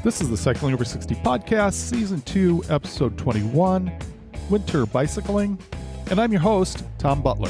This is the Cycling Over 60 podcast, Season 2, Episode 21, Winter Bicycling, and I'm your host, Tom Butler.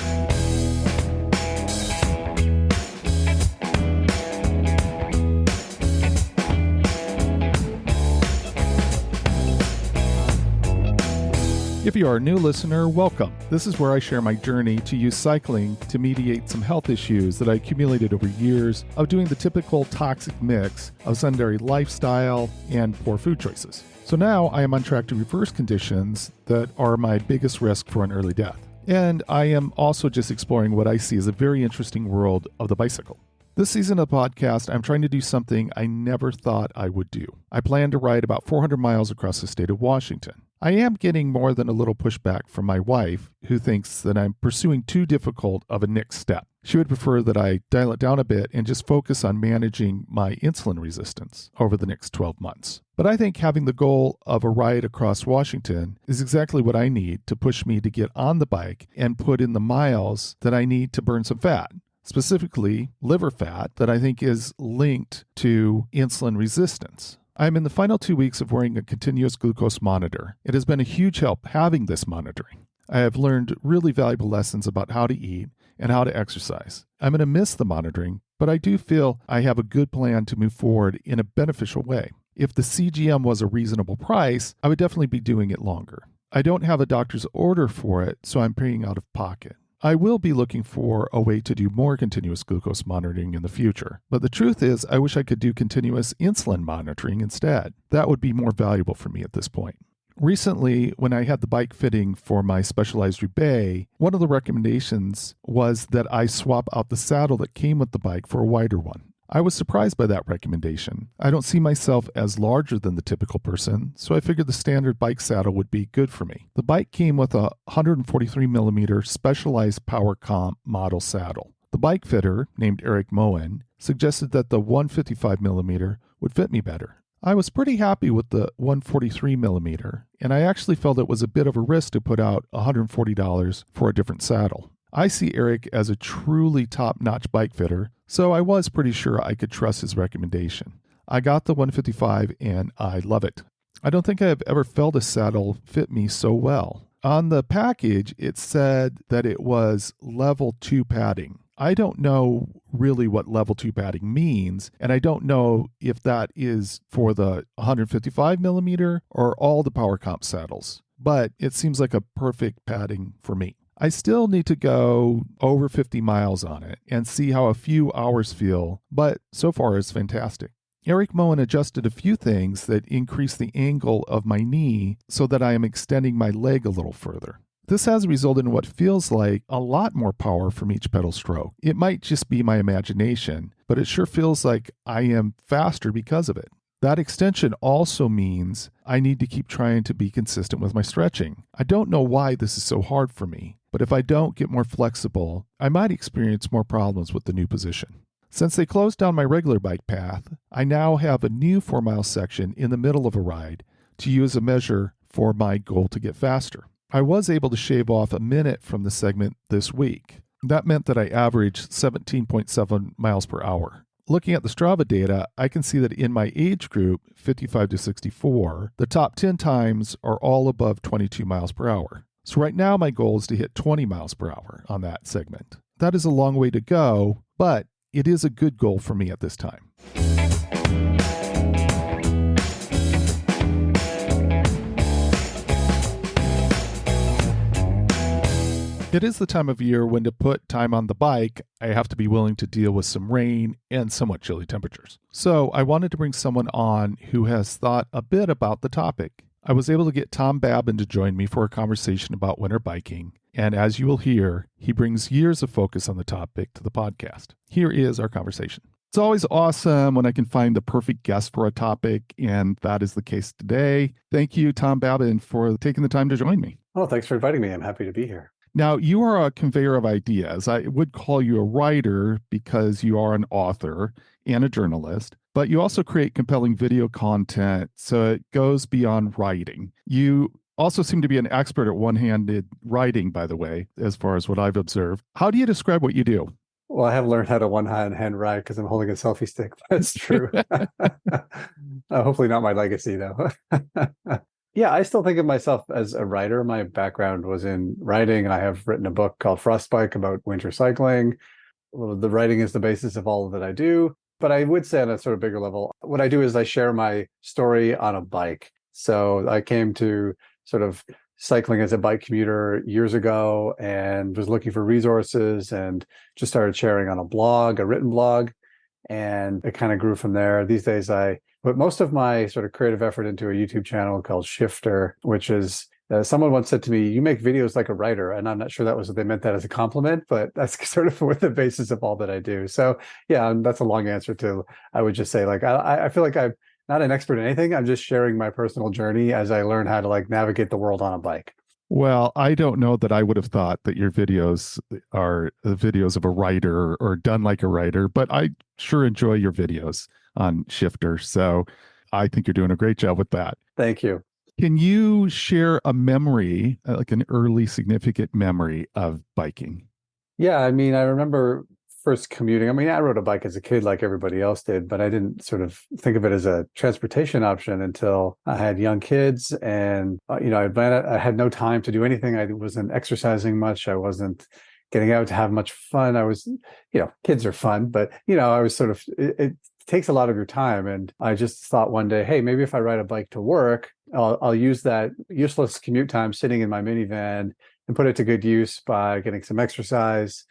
If you are a new listener, welcome. This is where I share my journey to use cycling to mediate some health issues that I accumulated over years of doing the typical toxic mix of sedentary lifestyle and poor food choices. So now I am on track to reverse conditions that are my biggest risk for an early death. And I am also just exploring what I see as a very interesting world of the bicycle. This season of the podcast, I'm trying to do something I never thought I would do. I plan to ride about 400 miles across the state of Washington. I am getting more than a little pushback from my wife, who thinks that I'm pursuing too difficult of a next step. She would prefer that I dial it down a bit and just focus on managing my insulin resistance over the next 12 months. But I think having the goal of a ride across Washington is exactly what I need to push me to get on the bike and put in the miles that I need to burn some fat. Specifically, liver fat that I think is linked to insulin resistance. I'm in the final 2 weeks of wearing a continuous glucose monitor. It has been a huge help having this monitoring. I have learned really valuable lessons about how to eat and how to exercise. I'm going to miss the monitoring, but I do feel I have a good plan to move forward in a beneficial way. If the CGM was a reasonable price, I would definitely be doing it longer. I don't have a doctor's order for it, so I'm paying out of pocket. I will be looking for a way to do more continuous glucose monitoring in the future. But the truth is, I wish I could do continuous insulin monitoring instead. That would be more valuable for me at this point. Recently, when I had the bike fitting for my Specialized Roubaix, one of the recommendations was that I swap out the saddle that came with the bike for a wider one. I was surprised by that recommendation. I don't see myself as larger than the typical person, so I figured the standard bike saddle would be good for me. The bike came with a 143mm Specialized Power Comp model saddle. The bike fitter, named Eric Moen, suggested that the 155mm would fit me better. I was pretty happy with the 143mm, and I actually felt it was a bit of a risk to put out $140 for a different saddle. I see Eric as a truly top-notch bike fitter, so I was pretty sure I could trust his recommendation. I got the 155 and I love it. I don't think I have ever felt a saddle fit me so well. On the package, it said that it was level 2 padding. I don't know really what level 2 padding means, and I don't know if that is for the 155mm or all the Power Comp saddles, but it seems like a perfect padding for me. I still need to go over 50 miles on it and see how a few hours feel, but so far it's fantastic. Eric Moen adjusted a few things that increase the angle of my knee so that I am extending my leg a little further. This has resulted in what feels like a lot more power from each pedal stroke. It might just be my imagination, but it sure feels like I am faster because of it. That extension also means I need to keep trying to be consistent with my stretching. I don't know why this is so hard for me, but if I don't get more flexible, I might experience more problems with the new position. Since they closed down my regular bike path, I now have a new 4-mile section in the middle of a ride to use as a measure for my goal to get faster. I was able to shave off a minute from the segment this week. That meant that I averaged 17.7 miles per hour. Looking at the Strava data, I can see that in my age group, 55 to 64, the top 10 times are all above 22 miles per hour. So right now my goal is to hit 20 miles per hour on that segment. That is a long way to go, but it is a good goal for me at this time. It is the time of year when to put time on the bike, I have to be willing to deal with some rain and somewhat chilly temperatures. So I wanted to bring someone on who has thought a bit about the topic. I was able to get Tom Babin to join me for a conversation about winter biking, and as you will hear, he brings years of focus on the topic to the podcast. Here is our conversation. It's always awesome when I can find the perfect guest for a topic, and that is the case today. Thank you, Tom Babin, for taking the time to join me. Oh, thanks for inviting me. I'm happy to be here. Now, you are a conveyor of ideas. I would call you a writer because you are an author and a journalist, but you also create compelling video content, so it goes beyond writing. You also seem to be an expert at one-handed writing, by the way, as far as what I've observed. How do you describe what you do? Well, I have learned how to one-hand ride because I'm holding a selfie stick. That's true. Hopefully not my legacy, though. Yeah, I still think of myself as a writer. My background was in writing. I have written a book called Frostbike about winter cycling. Well, the writing is the basis of all that I do. But I would say on a sort of bigger level, what I do is I share my story on a bike. So I came to sort of cycling as a bike commuter years ago and was looking for resources and just started sharing on a blog, a written blog, and it kind of grew from there. These days, I put most of my sort of creative effort into a YouTube channel called Shifter, which is someone once said to me, "You make videos like a writer," and I'm not sure that was they meant that as a compliment, but that's sort of what the basis of all that I do. So yeah, and that's a long answer to. I would just say like I feel like I'm not an expert in anything. I'm just sharing my personal journey as I learn how to like navigate the world on a bike. Well, I don't know that I would have thought that your videos are the videos of a writer or done like a writer, but I sure enjoy your videos on Shifter. So I think you're doing a great job with that. Thank you. Can you share a memory, like an early significant memory of biking? Yeah, I mean, I remember first commuting. I mean, I rode a bike as a kid like everybody else did, but I didn't sort of think of it as a transportation option until I had young kids and, I had no time to do anything. I wasn't exercising much. I wasn't getting out to have much fun. I was, kids are fun, but, I was sort of, it takes a lot of your time. And I just thought one day, hey, maybe if I ride a bike to work, I'll use that useless commute time sitting in my minivan and put it to good use by getting some exercise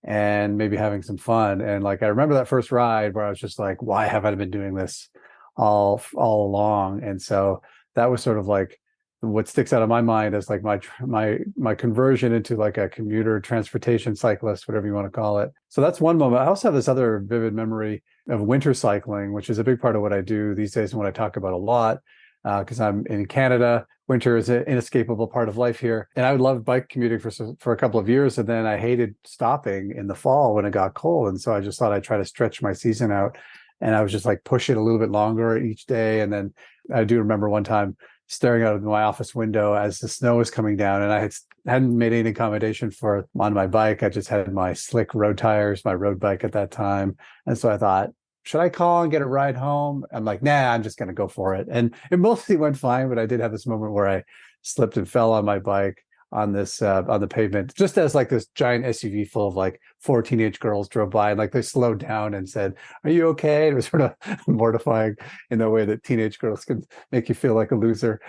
and maybe having some fun. And like I remember that first ride where I was just like, why have I been doing this all along? And so that was sort of like what sticks out of my mind as like my conversion into like a commuter transportation cyclist, whatever you want to call it. So that's one moment. I also have this other vivid memory of winter cycling, which is a big part of what I do these days and what I talk about a lot because I'm in Canada. Winter is an inescapable part of life here. And I would love bike commuting for a couple of years. And then I hated stopping in the fall when it got cold. And so I just thought I'd try to stretch my season out. And I was just like push it a little bit longer each day. And then I do remember one time staring out of my office window as the snow was coming down. And I hadn't made any accommodation for on my bike. I just had my slick road tires, my road bike at that time. And so I thought, should I call and get a ride home? I'm like, nah, I'm just going to go for it. And it mostly went fine, but I did have this moment where I slipped and fell on my bike on the pavement, just as like this giant SUV full of like 4 teenage girls drove by and like they slowed down and said, "Are you okay?" It was sort of mortifying in the way that teenage girls can make you feel like a loser.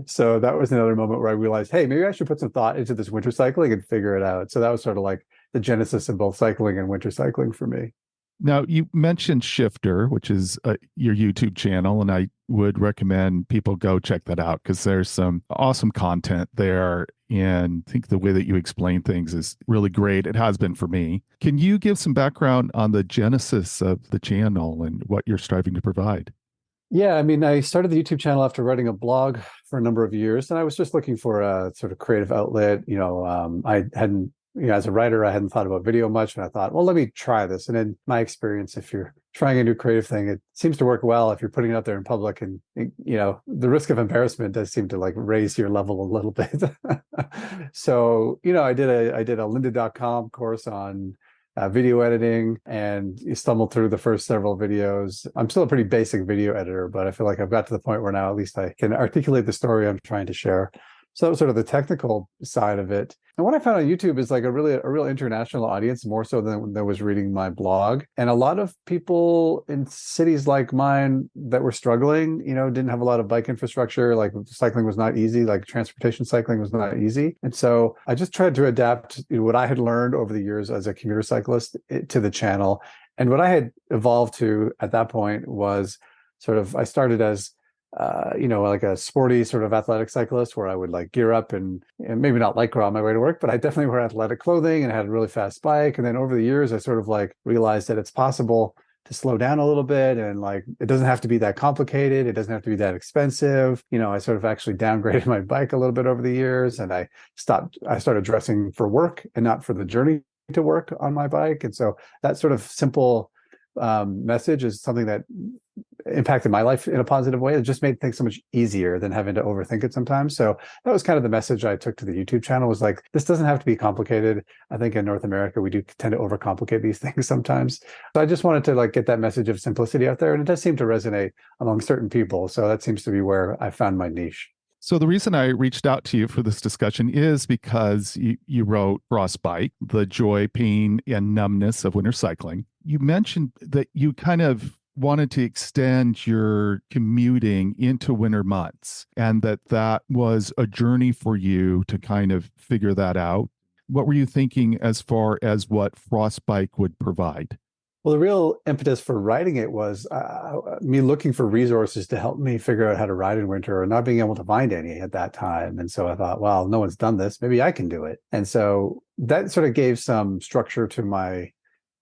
So that was another moment where I realized, hey, maybe I should put some thought into this winter cycling and figure it out. So that was sort of like the genesis of both cycling and winter cycling for me. Now, you mentioned Shifter, which is your YouTube channel, and I would recommend people go check that out because there's some awesome content there. And I think the way that you explain things is really great. It has been for me. Can you give some background on the genesis of the channel and what you're striving to provide? Yeah, I mean, I started the YouTube channel after writing a blog for a number of years, and I was just looking for a sort of creative outlet. I hadn't, as a writer, I hadn't thought about video much, and I thought, well, let me try this. And in my experience, if you're trying a new creative thing, it seems to work well if you're putting it out there in public, and the risk of embarrassment does seem to like raise your level a little bit. So, I did a lynda.com course on video editing and you stumbled through the first several videos. I'm still a pretty basic video editor, but I feel like I've got to the point where now at least I can articulate the story I'm trying to share. So that was sort of the technical side of it. And what I found on YouTube is like a real international audience, more so than was reading my blog. And a lot of people in cities like mine that were struggling, didn't have a lot of bike infrastructure. Like cycling was not easy, like transportation cycling was not easy. And so I just tried to adapt what I had learned over the years as a commuter cyclist to the channel. And what I had evolved to at that point was sort of, I started as like a sporty sort of athletic cyclist where I would like gear up and maybe not lycra on my way to work, but I definitely wear athletic clothing and had a really fast bike. And then over the years, I sort of like realized that it's possible to slow down a little bit and like it doesn't have to be that complicated. It doesn't have to be that expensive. I sort of actually downgraded my bike a little bit over the years and I started dressing for work and not for the journey to work on my bike. And so that sort of simple message is something that impacted my life in a positive way. It just made things so much easier than having to overthink it sometimes. So that was kind of the message I took to the YouTube channel, was like, this doesn't have to be complicated. I think in North America, we do tend to overcomplicate these things sometimes. So I just wanted to like get that message of simplicity out there. And it does seem to resonate among certain people. So that seems to be where I found my niche. So the reason I reached out to you for this discussion is because you wrote Frostbike, The Joy, Pain, and Numbness of Winter Cycling. You mentioned that you kind of wanted to extend your commuting into winter months, and that was a journey for you to kind of figure that out. What were you thinking as far as what Frostbike would provide? Well, the real impetus for writing it was me looking for resources to help me figure out how to ride in winter, and not being able to find any at that time. And so I thought, well, no one's done this. Maybe I can do it. And so that sort of gave some structure to my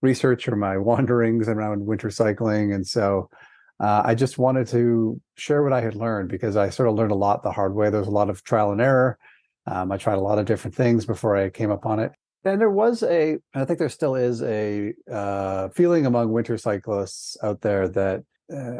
research or my wanderings around winter cycling. And so I just wanted to share what I had learned, because I sort of learned a lot the hard way. There was a lot of trial and error. I tried a lot of different things before I came upon it. And there was I think there still is a feeling among winter cyclists out there that,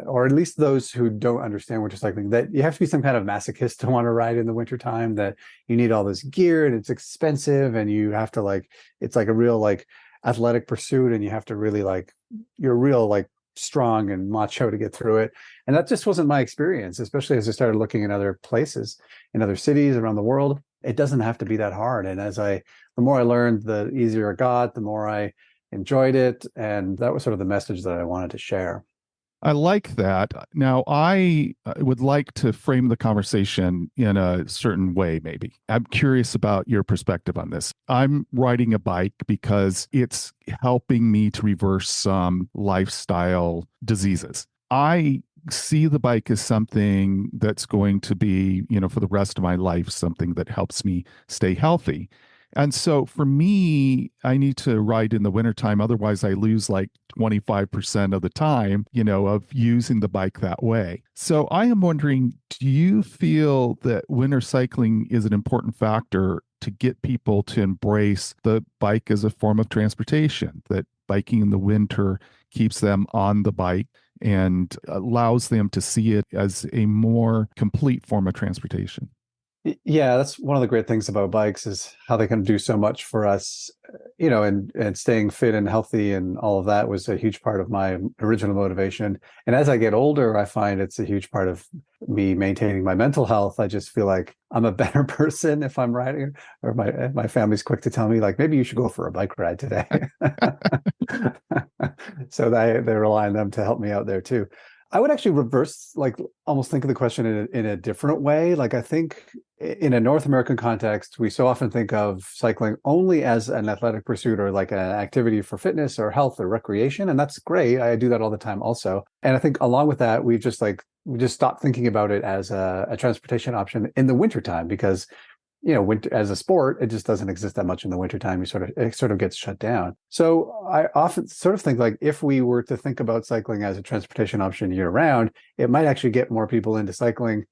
or at least those who don't understand winter cycling, that you have to be some kind of masochist to want to ride in the wintertime, that you need all this gear and it's expensive, and you have to like, it's like a real like athletic pursuit, and you have to really like, you're real like strong and macho to get through it. And that just wasn't my experience, especially as I started looking in other places, in other cities around the world. It doesn't have to be that hard. And the more I learned, the easier it got, the more I enjoyed it. And that was sort of the message that I wanted to share. I like that. Now, I would like to frame the conversation in a certain way, maybe. I'm curious about your perspective on this. I'm riding a bike because it's helping me to reverse some lifestyle diseases. I see the bike as something that's going to be, for the rest of my life, something that helps me stay healthy. And so for me, I need to ride in the wintertime. Otherwise, I lose like 25% of the time, of using the bike that way. So I am wondering, do you feel that winter cycling is an important factor to get people to embrace the bike as a form of transportation, that biking in the winter keeps them on the bike and allows them to see it as a more complete form of transportation? Yeah, that's one of the great things about bikes, is how they can do so much for us, and staying fit and healthy and all of that was a huge part of my original motivation. And as I get older, I find it's a huge part of me maintaining my mental health. I just feel like I'm a better person if I'm riding, or my family's quick to tell me like, maybe you should go for a bike ride today. So they rely on them to help me out there too. I would actually reverse, like almost think of the question in a different way. Like I think in a North American context, we so often think of cycling only as an athletic pursuit, or like an activity for fitness or health or recreation. And that's great. I do that all the time also. And I think along with that, we just stopped thinking about it as a transportation option in the wintertime, because winter as a sport, it just doesn't exist that much in the wintertime. It sort of gets shut down. So I often sort of think like, if we were to think about cycling as a transportation option year round, it might actually get more people into cycling,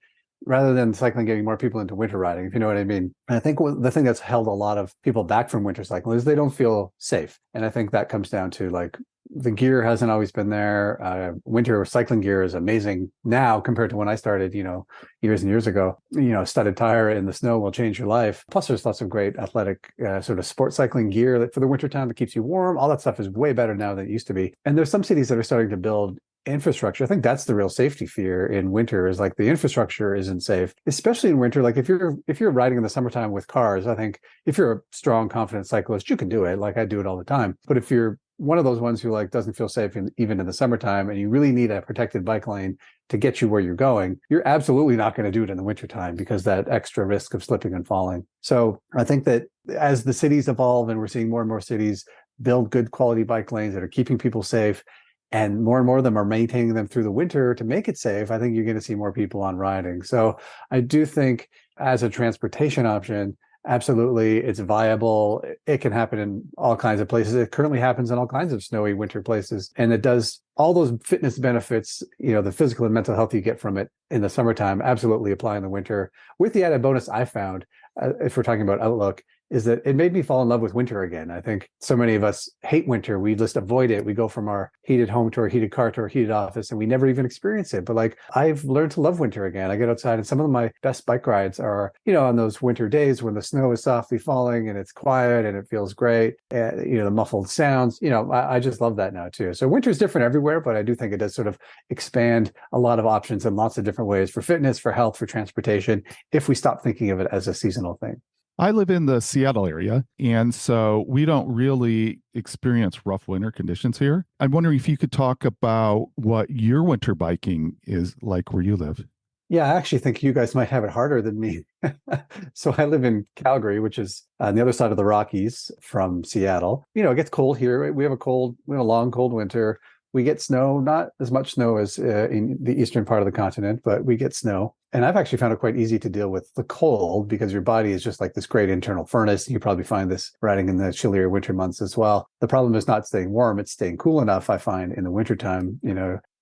rather than cycling getting more people into winter riding, if you know what I mean. And I think the thing that's held a lot of people back from winter cycling is they don't feel safe. And I think that comes down to like, the gear hasn't always been there. Winter cycling gear is amazing now compared to when I started, years and years ago. Studded tire in the snow will change your life. Plus, there's lots of great athletic sort of sport cycling gear that for the wintertime that keeps you warm. All that stuff is way better now than it used to be. And there's some cities that are starting to build infrastructure. I think that's the real safety fear in winter, is like the infrastructure isn't safe, especially in winter. Like if you're riding in the summertime with cars, I think if you're a strong, confident cyclist, you can do it. Like I do it all the time. But if you're one of those ones who like doesn't feel safe even in the summertime, and you really need a protected bike lane to get you where you're going, you're absolutely not going to do it in the wintertime, because that extra risk of slipping and falling. So I think that as the cities evolve, and we're seeing more and more cities build good quality bike lanes that are keeping people safe, and more of them are maintaining them through the winter to make it safe, I think you're going to see more people on riding. So I do think as a transportation option, absolutely, it's viable. It can happen in all kinds of places. It currently happens in all kinds of snowy winter places. And it does all those fitness benefits, the physical and mental health you get from it in the summertime, absolutely apply in the winter. With the added bonus I found, if we're talking about outlook, is that it made me fall in love with winter again. I think so many of us hate winter. We just avoid it. We go from our heated home to our heated car to our heated office, and we never even experience it. But like, I've learned to love winter again. I get outside, and some of my best bike rides are, on those winter days when the snow is softly falling and it's quiet and it feels great. And, the muffled sounds, I just love that now too. So winter is different everywhere, but I do think it does sort of expand a lot of options in lots of different ways for fitness, for health, for transportation, if we stop thinking of it as a seasonal thing. I live in the Seattle area, and so we don't really experience rough winter conditions here. I'm wondering if you could talk about what your winter biking is like where you live. Yeah, I actually think you guys might have it harder than me. So I live in Calgary, which is on the other side of the Rockies from Seattle. It gets cold here. We have a long, cold winter. We get snow, not as much snow as in the eastern part of the continent, but we get snow. And I've actually found it quite easy to deal with the cold because your body is just like this great internal furnace. You probably find this riding in the chillier winter months as well. The problem is not staying warm, it's staying cool enough, I find, in the wintertime.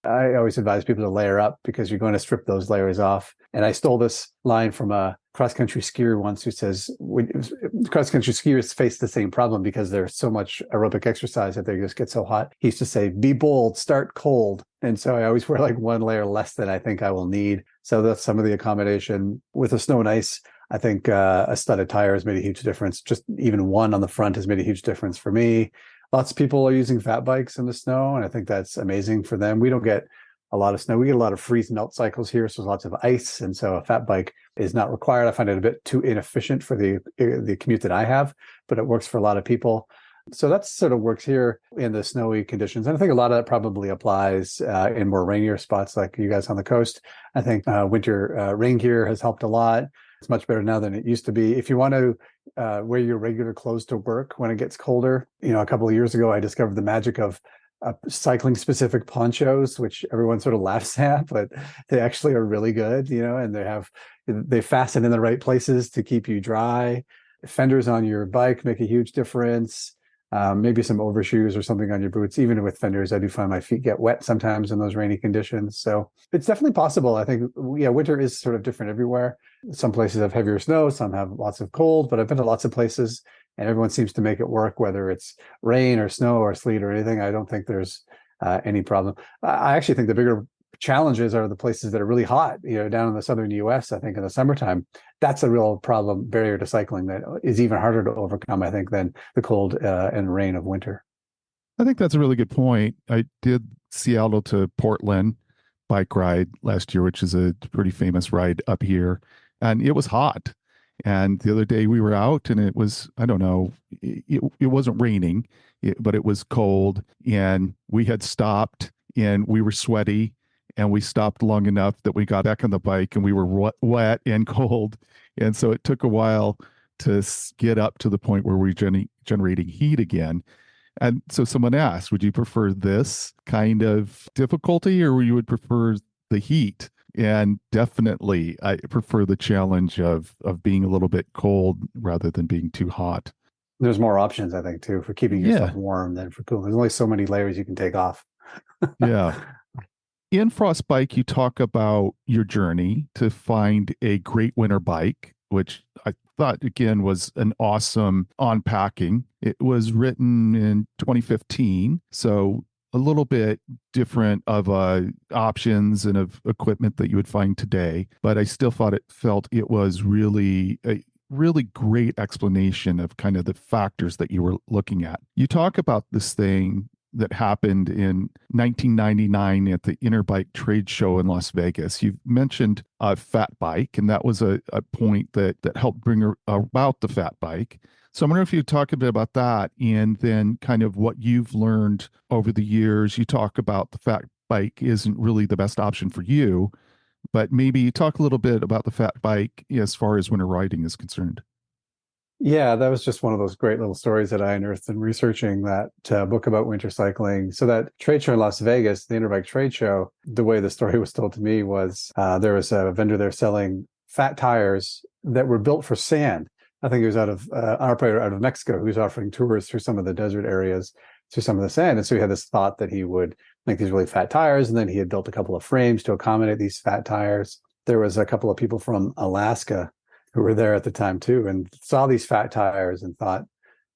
I always advise people to layer up because you're going to strip those layers off. And I stole this line from a cross-country skier once who says, cross-country skiers face the same problem because there's so much aerobic exercise that they just get so hot. He used to say, be bold, start cold. And so I always wear like one layer less than I think I will need. So that's some of the accommodation. With the snow and ice, I think a studded tire has made a huge difference. Just even one on the front has made a huge difference for me. Lots of people are using fat bikes in the snow, and I think that's amazing for them. We don't get a lot of snow. We get a lot of freeze melt cycles here, so there's lots of ice, and so a fat bike is not required. I find it a bit too inefficient for the commute that I have, but it works for a lot of people. So that sort of works here in the snowy conditions. And I think a lot of that probably applies in more rainier spots like you guys on the coast. I think winter rain gear has helped a lot. It's much better now than it used to be. If you want to wear your regular clothes to work when it gets colder, a couple of years ago, I discovered the magic of cycling specific ponchos, which everyone sort of laughs at, but they actually are really good, and they fasten in the right places to keep you dry. Fenders on your bike make a huge difference. Maybe some overshoes or something on your boots. Even with fenders, I do find my feet get wet sometimes in those rainy conditions. So it's definitely possible. I think, winter is sort of different everywhere. Some places have heavier snow, some have lots of cold, but I've been to lots of places and everyone seems to make it work, whether it's rain or snow or sleet or anything. I don't think there's any problem. I actually think the bigger challenges are the places that are really hot, down in the southern US. I think in the summertime, that's a real problem, barrier to cycling that is even harder to overcome, I think, than the cold and rain of winter. I think that's a really good point. I did Seattle to Portland bike ride last year, which is a pretty famous ride up here, and it was hot. And the other day we were out and it was, I don't know, it wasn't raining, but it was cold, and we had stopped and we were sweaty, and we stopped long enough that we got back on the bike and we were wet and cold. And so it took a while to get up to the point where we're generating heat again. And so someone asked, would you prefer this kind of difficulty or you would prefer the heat? And definitely I prefer the challenge of being a little bit cold rather than being too hot. There's more options, I think, too, for keeping yourself warm than for cool. There's only so many layers you can take off. Yeah. In Frostbike, you talk about your journey to find a great winter bike, which I thought, again, was an awesome unpacking. It was written in 2015, so a little bit different of options and of equipment that you would find today. But I still felt it was really a really great explanation of kind of the factors that you were looking at. You talk about this thing that happened in 1999 at the Interbike trade show in Las Vegas. You mentioned a fat bike, and that was a point that helped bring about the fat bike. So I'm wondering if you talk a bit about that, and then kind of what you've learned over the years. You talk about the fat bike isn't really the best option for you, but maybe talk a little bit about the fat bike as far as winter riding is concerned. Yeah, that was just one of those great little stories that I unearthed in researching that book about winter cycling. So that trade show in Las Vegas, the Interbike trade show, the way the story was told to me was there was a vendor there selling fat tires that were built for sand. I think he was out of an operator out of Mexico who was offering tours through some of the desert areas, through some of the sand. And so he had this thought that he would make these really fat tires, and then he had built a couple of frames to accommodate these fat tires. There was a couple of people from Alaska who were there at the time too, and saw these fat tires and thought,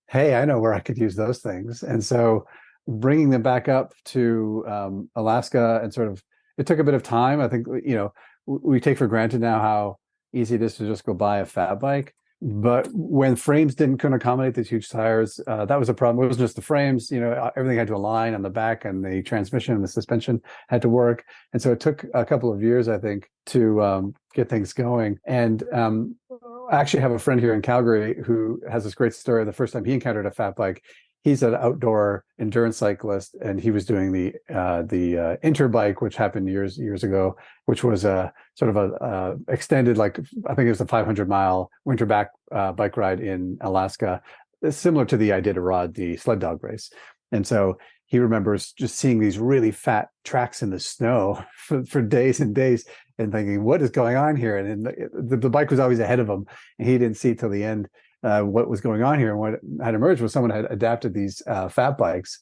hey, I know where I could use those things. And so bringing them back up to Alaska, and sort of, it took a bit of time. I think, we take for granted now how easy it is to just go buy a fat bike. But when frames couldn't accommodate these huge tires, that was a problem. It wasn't just the frames, everything had to align on the back, and the transmission and the suspension had to work. And so it took a couple of years, I think, to get things going. And I actually have a friend here in Calgary who has this great story. The first time he encountered a fat bike, he's an outdoor endurance cyclist, and he was doing the Interbike, which happened years ago, which was a sort of a extended, like, I think it was a 500-mile winter bike ride in Alaska, similar to the Iditarod, the sled dog race. And so he remembers just seeing these really fat tracks in the snow for days and days, and thinking, what is going on here? And the bike was always ahead of him, and he didn't see till the end what was going on here. And what had emerged was someone had adapted these fat bikes,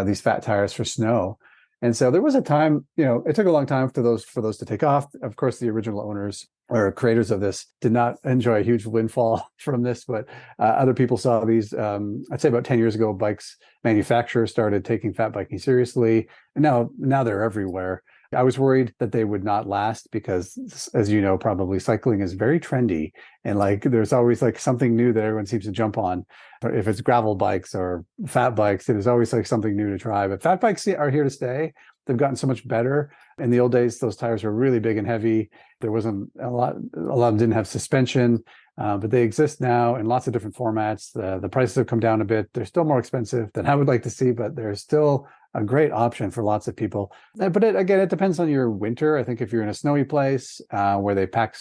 these fat tires for snow. And so there was a time, it took a long time for those to take off. Of course, the original owners or creators of this did not enjoy a huge windfall from this, but other people saw these. I'd say about 10 years ago, bikes manufacturers started taking fat biking seriously, and now they're everywhere. I was worried that they would not last because, as you know, probably cycling is very trendy, and like there's always like something new that everyone seems to jump on. If it's gravel bikes or fat bikes, it is always like something new to try. But fat bikes are here to stay. They've gotten so much better. In the old days, those tires were really big and heavy. There wasn't a lot of them didn't have suspension, but they exist now in lots of different formats. The prices have come down a bit. They're still more expensive than I would like to see, but they're still a great option for lots of people. But it depends on your winter. I think if you're in a snowy place where they pack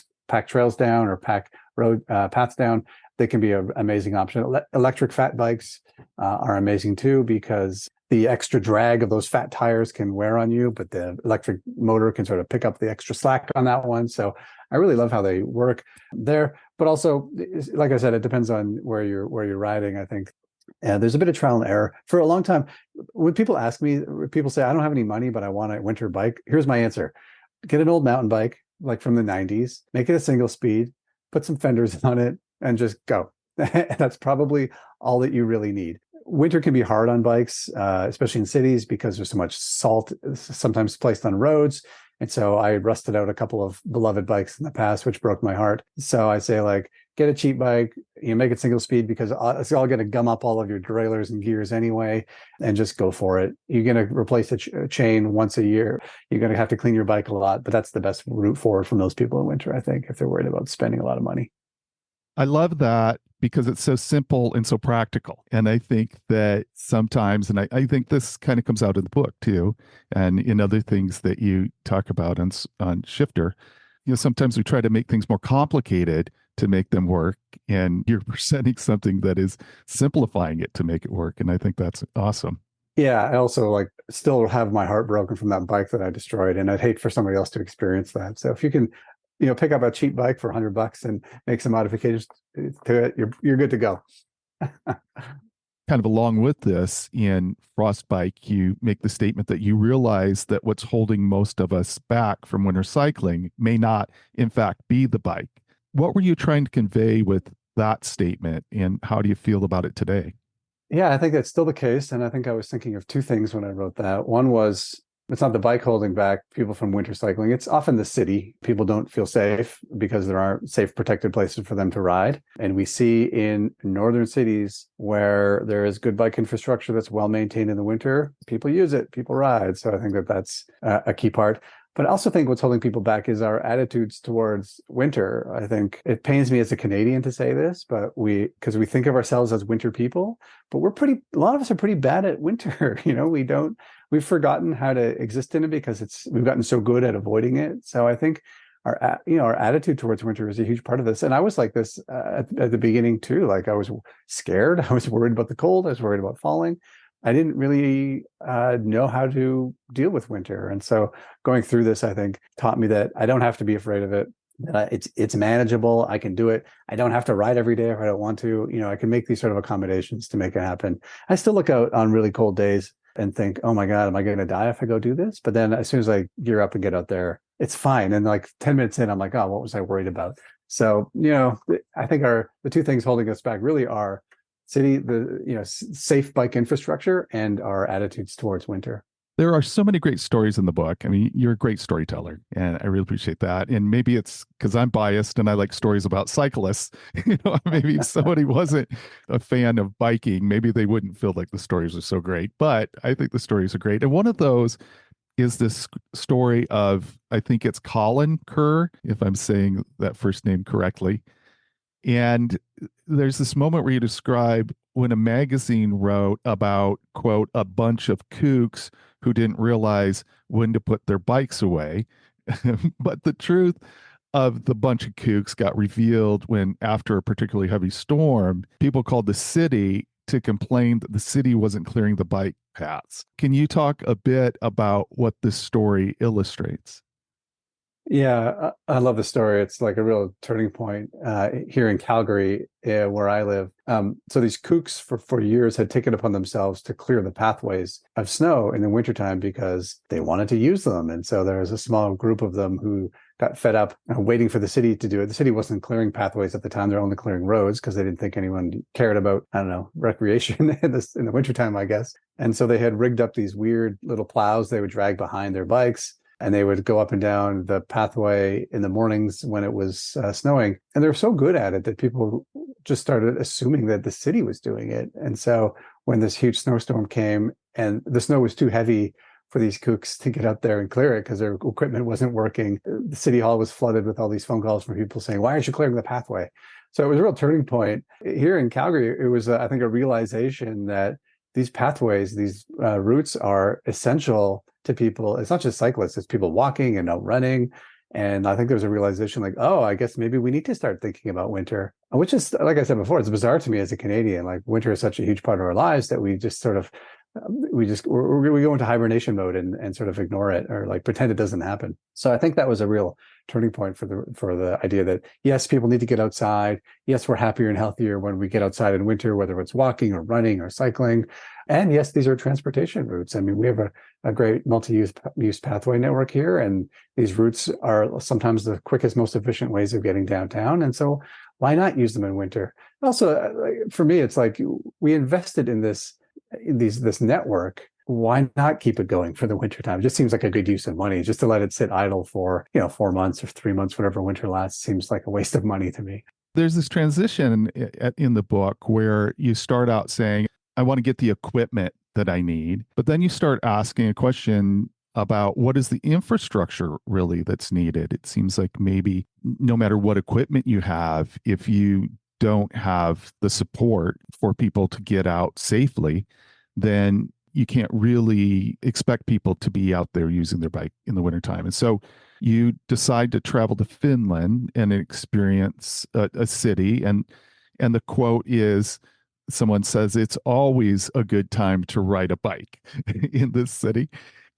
trails down or pack road paths down, they can be an amazing option. Electric fat bikes are amazing too, because the extra drag of those fat tires can wear on you, but the electric motor can sort of pick up the extra slack on that one. So I really love how they work there. But also, like I said, it depends on where you're riding, I think. And there's a bit of trial and error. For a long time, when people say, I don't have any money, but I want a winter bike. Here's my answer. Get an old mountain bike, like from the 90s, make it a single speed, put some fenders on it, and just go. That's probably all that you really need. Winter can be hard on bikes, especially in cities, because there's so much salt sometimes placed on roads. And so I rusted out a couple of beloved bikes in the past, which broke my heart. So I say, like, get a cheap bike, make it single speed, because it's all going to gum up all of your derailleurs and gears anyway, and just go for it. You're going to replace the chain once a year. You're going to have to clean your bike a lot, but that's the best route forward from those people in winter, I think, if they're worried about spending a lot of money. I love that because it's so simple and so practical. And I think that sometimes, and I think this kind of comes out in the book too, and in other things that you talk about on Shifter, sometimes we try to make things more complicated to make them work. And you're presenting something that is simplifying it to make it work. And I think that's awesome. Yeah, I also still have my heart broken from that bike that I destroyed, and I'd hate for somebody else to experience that. So if you can pick up a cheap bike for $100 and make some modifications to it, you're good to go. Kind of along with this, in Frostbike, you make the statement that you realize that what's holding most of us back from winter cycling may not, in fact, be the bike. What were you trying to convey with that statement, and how do you feel about it today? Yeah, I think that's still the case. And I think I was thinking of two things when I wrote that. One was, it's not the bike holding back people from winter cycling. It's often the city. People don't feel safe because there aren't safe, protected places for them to ride. And we see in northern cities where there is good bike infrastructure that's well maintained in the winter, people use it, people ride. So I think that that's a key part. But I also think what's holding people back is our attitudes towards winter. I think it pains me as a Canadian to say this, but because we think of ourselves as winter people, but a lot of us are pretty bad at winter. We've forgotten how to exist in it because we've gotten so good at avoiding it. So I think our attitude towards winter is a huge part of this. And I was like this at the beginning too. Like, I was scared. I was worried about the cold. I was worried about falling. I didn't really know how to deal with winter. And so going through this, I think, taught me that I don't have to be afraid of it. It's manageable. I can do it. I don't have to ride every day if I don't want to. I can make these sort of accommodations to make it happen. I still look out on really cold days and think, oh my God, am I going to die if I go do this? But then as soon as I gear up and get out there, it's fine. And like 10 minutes in, I'm like, oh, what was I worried about? So, I think the two things holding us back really are safe bike infrastructure and our attitudes towards winter. There are so many great stories in the book. I mean, you're a great storyteller, and I really appreciate that. And maybe it's because I'm biased and I like stories about cyclists. Maybe if somebody wasn't a fan of biking, maybe they wouldn't feel like the stories are so great. But I think the stories are great. And one of those is this story of, I think it's Colin Kerr, if I'm saying that first name correctly. And there's this moment where you describe when a magazine wrote about, quote, a bunch of kooks who didn't realize when to put their bikes away. But the truth of the bunch of kooks got revealed when, after a particularly heavy storm, people called the city to complain that the city wasn't clearing the bike paths. Can you talk a bit about what this story illustrates? Yeah, I love the story. It's like a real turning point here in Calgary, where I live. So these kooks for years had taken upon themselves to clear the pathways of snow in the wintertime because they wanted to use them. And so there was a small group of them who got fed up waiting for the city to do it. The city wasn't clearing pathways at the time. They're only clearing roads because they didn't think anyone cared about, I don't know, recreation in the wintertime, I guess. And so they had rigged up these weird little plows they would drag behind their bikes. And they would go up and down the pathway in the mornings when it was snowing. And they were so good at it that people just started assuming that the city was doing it. And so when this huge snowstorm came and the snow was too heavy for these kooks to get up there and clear it because their equipment wasn't working, the city hall was flooded with all these phone calls from people saying, "Why aren't you clearing the pathway?" So it was a real turning point. Here in Calgary, it was, I think, a realization that these pathways, these routes are essential to people. It's not just cyclists, it's people walking and out running. And I think there's a realization like, oh, I guess maybe we need to start thinking about winter, which is, like I said before, it's bizarre to me as a Canadian. Like winter is such a huge part of our lives that we just sort of, we go into hibernation mode and sort of ignore it or like pretend it doesn't happen. So I think that was a real turning point for the idea that yes, people need to get outside. Yes, we're happier and healthier when we get outside in winter, whether it's walking or running or cycling. And yes, these are transportation routes. I mean, we have a great multi-use pathway network here, and these routes are sometimes the quickest, most efficient ways of getting downtown. And so why not use them in winter? Also, for me, it's like we invested in this network. Why not keep it going for the wintertime? It just seems like a good use of money. Just to let it sit idle for 4 months or 3 months, whatever winter lasts, seems like a waste of money to me. There's this transition in the book where you start out saying, I want to get the equipment that I need, but then you start asking a question about what is the infrastructure really that's needed. It seems like maybe no matter what equipment you have, if you don't have the support for people to get out safely, then you can't really expect people to be out there using their bike in the wintertime. And so you decide to travel to Finland and experience a city. And the quote is, someone says, it's always a good time to ride a bike in this city.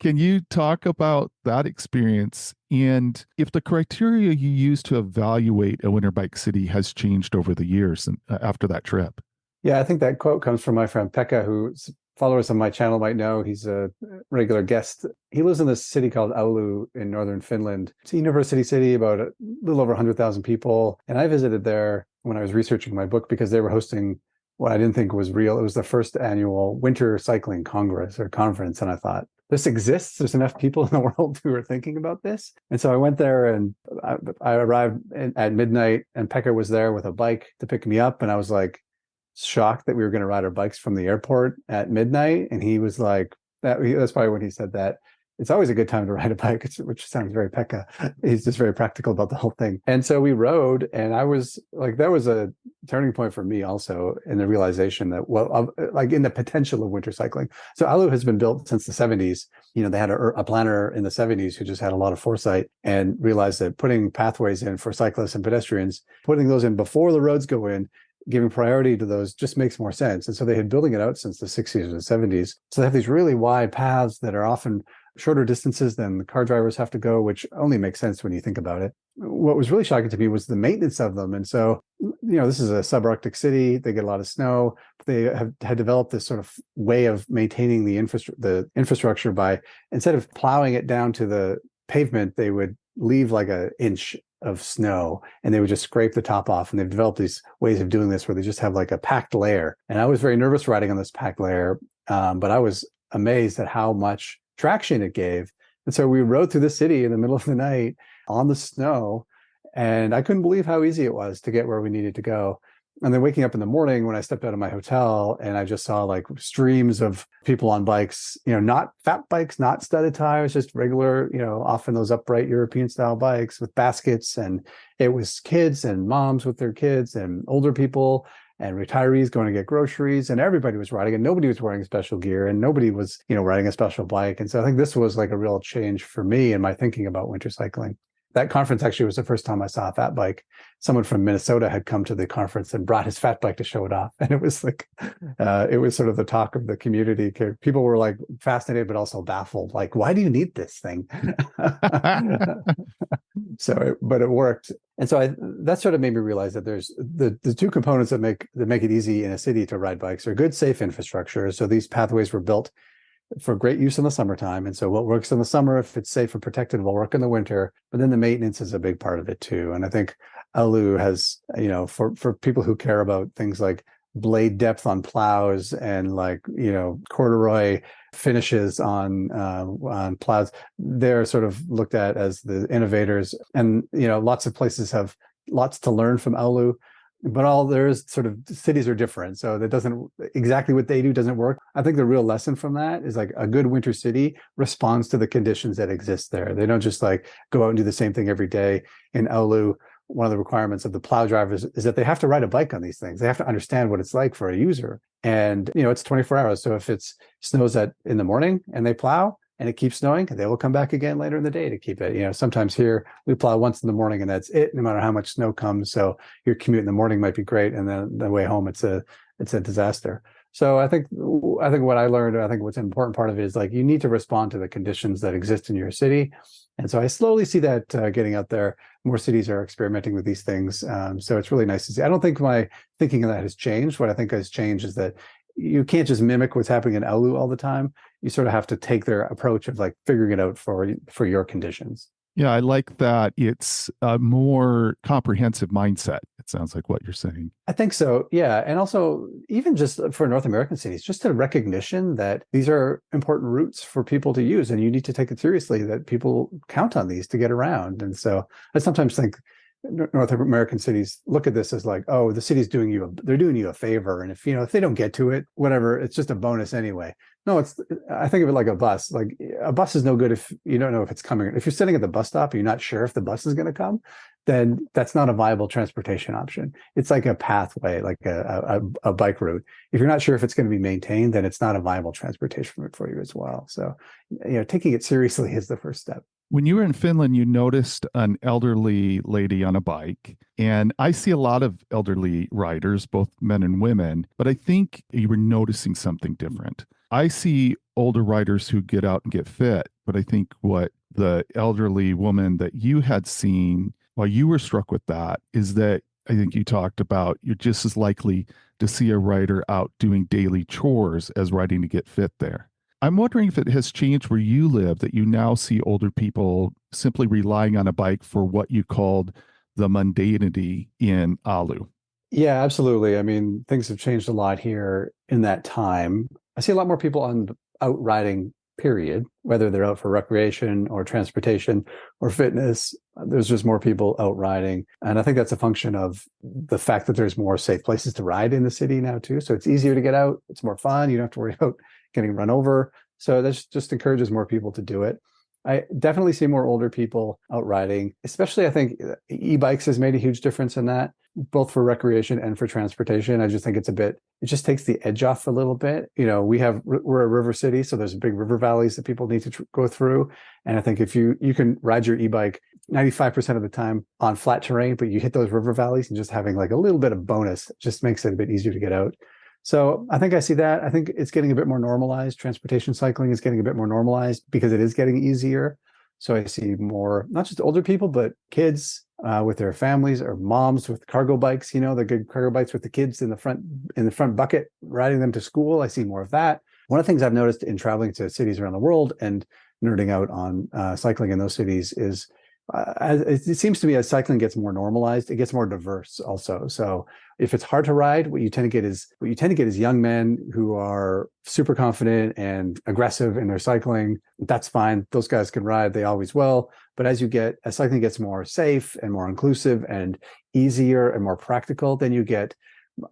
Can you talk about that experience and if the criteria you use to evaluate a winter bike city has changed over the years after that trip? Yeah, I think that quote comes from my friend Pekka, who followers on my channel might know. He's a regular guest. He lives in this city called Oulu in northern Finland. It's a university city, about a little over 100,000 people. And I visited there when I was researching my book because they were hosting what I didn't think was real. It was the first annual Winter Cycling Congress or conference. And I thought, this exists. There's enough people in the world who are thinking about this. And so I went there and I arrived at midnight and Pekka was there with a bike to pick me up. And I was like shocked that we were going to ride our bikes from the airport at midnight. And he was like, that's probably when he said that. It's always a good time to ride a bike, which sounds very Pekka. He's just very practical about the whole thing. And so we rode, and I was like, that was a turning point for me also in the realization that, like in the potential of winter cycling. So Oulu has been built since the 70s. They had a planner in the 70s who just had a lot of foresight and realized that putting pathways in for cyclists and pedestrians, putting those in before the roads go in, giving priority to those just makes more sense. And so they had building it out since the 60s and 70s. So they have these really wide paths that are often shorter distances than the car drivers have to go, which only makes sense when you think about it. What was really shocking to me was the maintenance of them. And so, this is a subarctic city. They get a lot of snow. They had developed this sort of way of maintaining the infrastructure by, instead of plowing it down to the pavement, they would leave like an inch of snow, and they would just scrape the top off. And they've developed these ways of doing this where they just have like a packed layer. And I was very nervous riding on this packed layer, but I was amazed at how much traction it gave. And so we rode through the city in the middle of the night on the snow, and I couldn't believe how easy it was to get where we needed to go. And then waking up in the morning when I stepped out of my hotel and I just saw like streams of people on bikes, not fat bikes, not studded tires, just regular, often those upright European style bikes with baskets. And it was kids and moms with their kids and older people and retirees going to get groceries, and everybody was riding, and nobody was wearing special gear, and nobody was, riding a special bike. And so I think this was like a real change for me in my thinking about winter cycling. That conference actually was the first time I saw a fat bike. Someone from Minnesota had come to the conference and brought his fat bike to show it off. And it was like, it was sort of the talk of the community. People were like fascinated, but also baffled. Like, why do you need this thing? But it worked. And so that sort of made me realize that there's the two components that make it easy in a city to ride bikes are good, safe infrastructure. So these pathways were built for great use in the summertime. And so what works in the summer, if it's safe and protected, will work in the winter. But then the maintenance is a big part of it too. And I think Oulu has, for people who care about things like blade depth on plows and like, corduroy finishes on plows, they're sort of looked at as the innovators. And, lots of places have lots to learn from Oulu. But all there is sort of cities are different. So that doesn't exactly what they do doesn't work. I think the real lesson from that is like a good winter city responds to the conditions that exist there. They don't just like go out and do the same thing every day. In Oulu, one of the requirements of the plow drivers is that they have to ride a bike on these things. They have to understand what it's like for a user. And, it's 24 hours. So if it snows in the morning and they plow, and it keeps snowing, they will come back again later in the day to keep it. Sometimes here we plow once in the morning and that's it, no matter how much snow comes. So your commute in the morning might be great, and then the way home it's a disaster. So I think what I learned, I think what's an important part of it is like you need to respond to the conditions that exist in your city. And so I slowly see that getting out there. More cities are experimenting with these things. So it's really nice to see. I don't think my thinking of that has changed. What I think has changed is that you can't just mimic what's happening in Oulu all the time. You sort of have to take their approach of like figuring it out for your conditions. Yeah, I like that. It's a more comprehensive mindset. It sounds like what you're saying. I think so. Yeah. And also, even just for North American cities, just a recognition that these are important routes for people to use, and you need to take it seriously that people count on these to get around. And so I sometimes think North American cities look at this as like, oh, the city's doing you a favor. And if they don't get to it, whatever, it's just a bonus anyway. No, I think of it like a bus. Like a bus is no good if you don't know if it's coming. If you're sitting at the bus stop and you're not sure if the bus is going to come, then that's not a viable transportation option. It's like a pathway, like a bike route. If you're not sure if it's going to be maintained, then it's not a viable transportation route for you as well. So, taking it seriously is the first step. When you were in Finland, you noticed an elderly lady on a bike. And I see a lot of elderly riders, both men and women, but I think you were noticing something different. I see older riders who get out and get fit, but I think what the elderly woman that you had seen while you were struck with that is that I think you talked about you're just as likely to see a rider out doing daily chores as riding to get fit there. I'm wondering if it has changed where you live, that you now see older people simply relying on a bike for what you called the mundanity in Oulu. Yeah, absolutely. I mean, things have changed a lot here in that time. I see a lot more people out riding, period, whether they're out for recreation or transportation or fitness. There's just more people out riding. And I think that's a function of the fact that there's more safe places to ride in the city now too. So it's easier to get out. It's more fun. You don't have to worry about getting run over. So that just encourages more people to do it. I definitely see more older people out riding, especially I think e-bikes has made a huge difference in that, both for recreation and for transportation. I just think it just takes the edge off a little bit. We're a river city, so there's big river valleys that people need to go through. And I think if you can ride your e-bike 95% of the time on flat terrain, but you hit those river valleys, and just having like a little bit of bonus just makes it a bit easier to get out. So I think I see that. I think it's getting a bit more normalized. Transportation cycling is getting a bit more normalized because it is getting easier. So I see more, not just older people, but kids with their families, or moms with cargo bikes, the good cargo bikes with the kids in the front bucket, riding them to school. I see more of that. One of the things I've noticed in traveling to cities around the world and nerding out on cycling in those cities is it seems to me as cycling gets more normalized, it gets more diverse also. So if it's hard to ride, what you tend to get is young men who are super confident and aggressive in their cycling. That's fine. Those guys can ride. They always will. But as cycling gets more safe and more inclusive and easier and more practical, then you get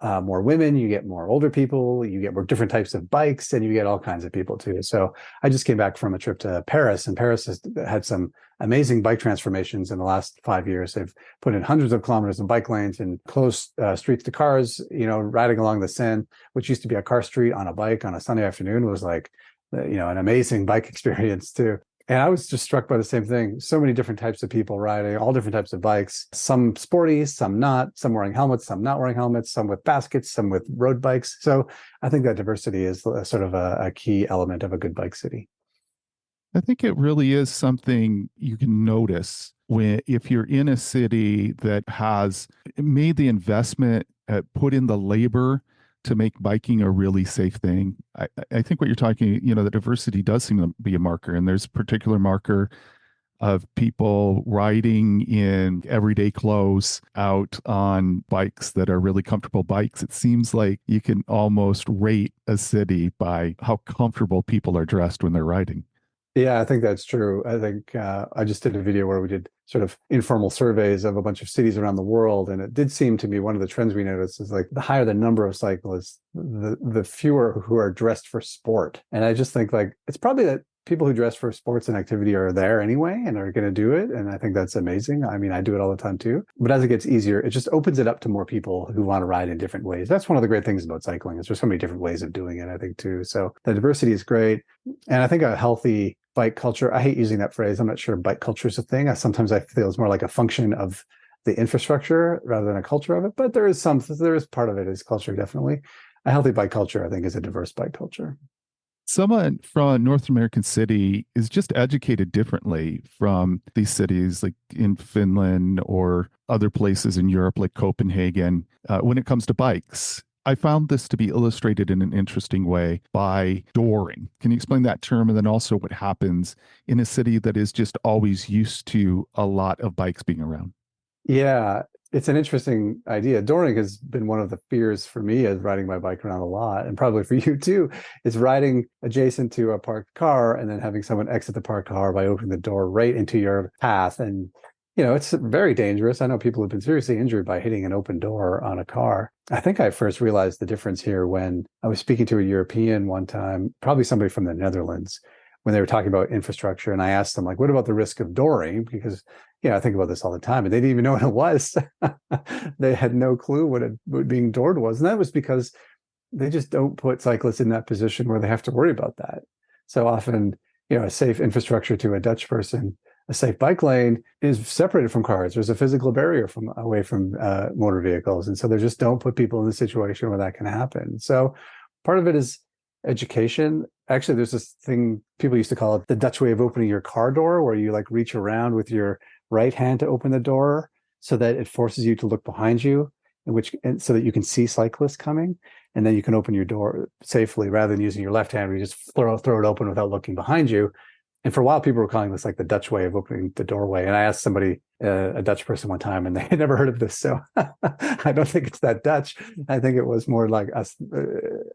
more women, you get more older people, you get more different types of bikes, and you get all kinds of people too. So I just came back from a trip to Paris, and Paris has had some amazing bike transformations in the last 5 years. They've put in hundreds of kilometers of bike lanes and closed streets to cars, riding along the Seine, which used to be a car street on a bike on a Sunday afternoon was like, an amazing bike experience too. And I was just struck by the same thing. So many different types of people riding, all different types of bikes, some sporty, some not, some wearing helmets, some not wearing helmets, some with baskets, some with road bikes. So I think that diversity is sort of a key element of a good bike city. I think it really is something you can notice if you're in a city that has made the investment, put in the labor to make biking a really safe thing. I think what you're talking, the diversity does seem to be a marker, and there's a particular marker of people riding in everyday clothes out on bikes that are really comfortable bikes. It seems like you can almost rate a city by how comfortable people are dressed when they're riding. Yeah, I think that's true. I think I just did a video where we did sort of informal surveys of a bunch of cities around the world. And it did seem to me one of the trends we noticed is like the higher the number of cyclists, the fewer who are dressed for sport. And I just think like it's probably that people who dress for sports and activity are there anyway and are going to do it. And I think that's amazing. I mean, I do it all the time too. But as it gets easier, it just opens it up to more people who want to ride in different ways. That's one of the great things about cycling is there's so many different ways of doing it, I think too. So the diversity is great. And I think a healthy bike culture, I hate using that phrase. I'm not sure bike culture is a thing. Sometimes I feel it's more like a function of the infrastructure rather than a culture of it. But there is part of it is culture, definitely. A healthy bike culture, I think, is a diverse bike culture. Someone from a North American city is just educated differently from these cities like in Finland or other places in Europe like Copenhagen when it comes to bikes. I found this to be illustrated in an interesting way by dooring. Can you explain that term, and then also what happens in a city that is just always used to a lot of bikes being around? Yeah, it's an interesting idea. Dooring has been one of the fears for me as riding my bike around a lot, and probably for you too, is riding adjacent to a parked car and then having someone exit the parked car by opening the door right into your path. And it's very dangerous. I know people have been seriously injured by hitting an open door on a car. I think I first realized the difference here when I was speaking to a European one time, probably somebody from the Netherlands, when they were talking about infrastructure. And I asked them, like, what about the risk of dooring? Because, I think about this all the time, and they didn't even know what it was. They had no clue what being doored was. And that was because they just don't put cyclists in that position where they have to worry about that. So often, a safe infrastructure to a Dutch person, a safe bike lane is separated from cars. There's a physical barrier away from motor vehicles. And so they just don't put people in the situation where that can happen. So part of it is education. Actually, there's this thing people used to call it the Dutch way of opening your car door, where you like reach around with your right hand to open the door so that it forces you to look behind you, and so that you can see cyclists coming. And then you can open your door safely rather than using your left hand where you just throw it open without looking behind you. And for a while, people were calling this like the Dutch way of opening the doorway. And I asked somebody, a Dutch person one time, and they had never heard of this. So I don't think it's that Dutch. I think it was more like us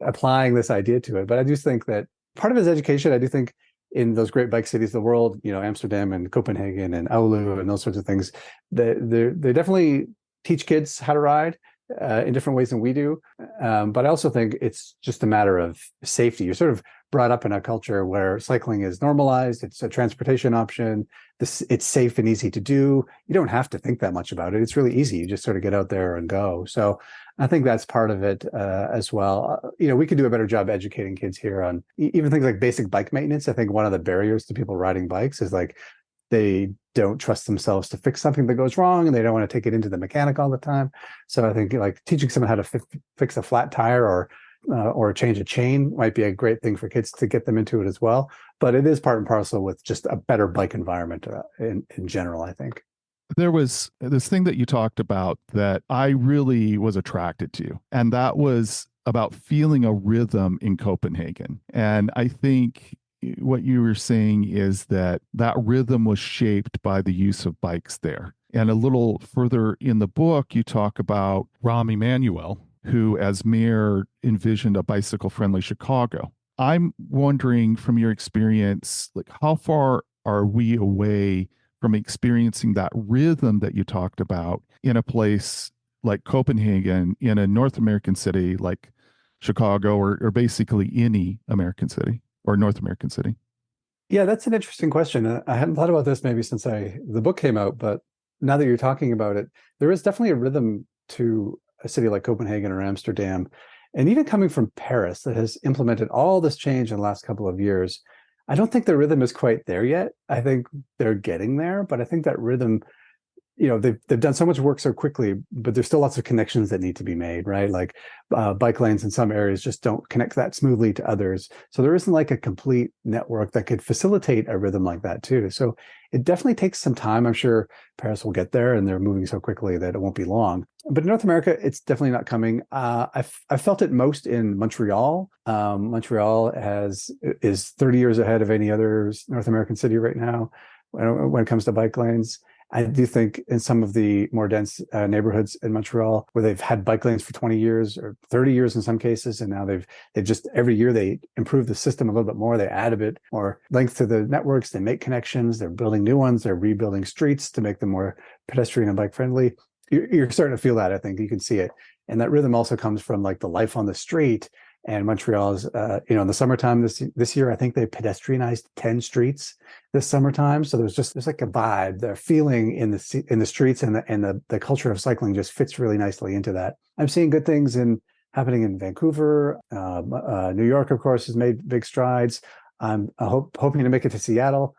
applying this idea to it. But I do think that part of it is education. I do think in those great bike cities of the world, Amsterdam and Copenhagen and Oulu and those sorts of things, they definitely teach kids how to ride in different ways than we do. But I also think it's just a matter of safety. You're sort of brought up in a culture where cycling is normalized. It's a transportation option. It's safe and easy to do. You don't have to think that much about it. It's really easy. You just sort of get out there and go. So I think that's part of it as well. We could do a better job educating kids here on even things like basic bike maintenance. I think one of the barriers to people riding bikes is like they don't trust themselves to fix something that goes wrong, and they don't want to take it into the mechanic all the time. So I think like teaching someone how to fix a flat tire or change a chain might be a great thing for kids to get them into it as well. But it is part and parcel with just a better bike environment in general, I think. There was this thing that you talked about that I really was attracted to, and that was about feeling a rhythm in Copenhagen. And I think what you were saying is that that rhythm was shaped by the use of bikes there. And a little further in the book, you talk about Rahm Emanuel, who as mayor envisioned a bicycle-friendly Chicago. I'm wondering from your experience, like how far are we away from experiencing that rhythm that you talked about in a place like Copenhagen, in a North American city like Chicago, or basically any American city or North American city? Yeah, that's an interesting question. I hadn't thought about this maybe since the book came out, but now that you're talking about it, there is definitely a rhythm to a city like Copenhagen or Amsterdam, and even coming from Paris that has implemented all this change in the last couple of years. I don't think the rhythm is quite there yet. I think they're getting there, but I think that rhythm, they've done so much work so quickly, but there's still lots of connections that need to be made, right? Like bike lanes in some areas just don't connect that smoothly to others. So there isn't like a complete network that could facilitate a rhythm like that too. So it definitely takes some time. I'm sure Paris will get there, and they're moving so quickly that it won't be long. But in North America, it's definitely not coming. I felt it most in Montreal. Montreal is 30 years ahead of any other North American city right now when it comes to bike lanes. I do think in some of the more dense neighborhoods in Montreal, where they've had bike lanes for 20 years or 30 years in some cases, and now they've just every year they improve the system a little bit more. They add a bit more length to the networks. They make connections. They're building new ones. They're rebuilding streets to make them more pedestrian and bike friendly. You're starting to feel that. I think you can see it, and that rhythm also comes from like the life on the street. And Montreal is, in the summertime this year, I think they pedestrianized 10 streets this summertime. So there's like a vibe, the feeling in the streets, and the culture of cycling just fits really nicely into that. I'm seeing good things happening in Vancouver. New York, of course, has made big strides. I'm hoping to make it to Seattle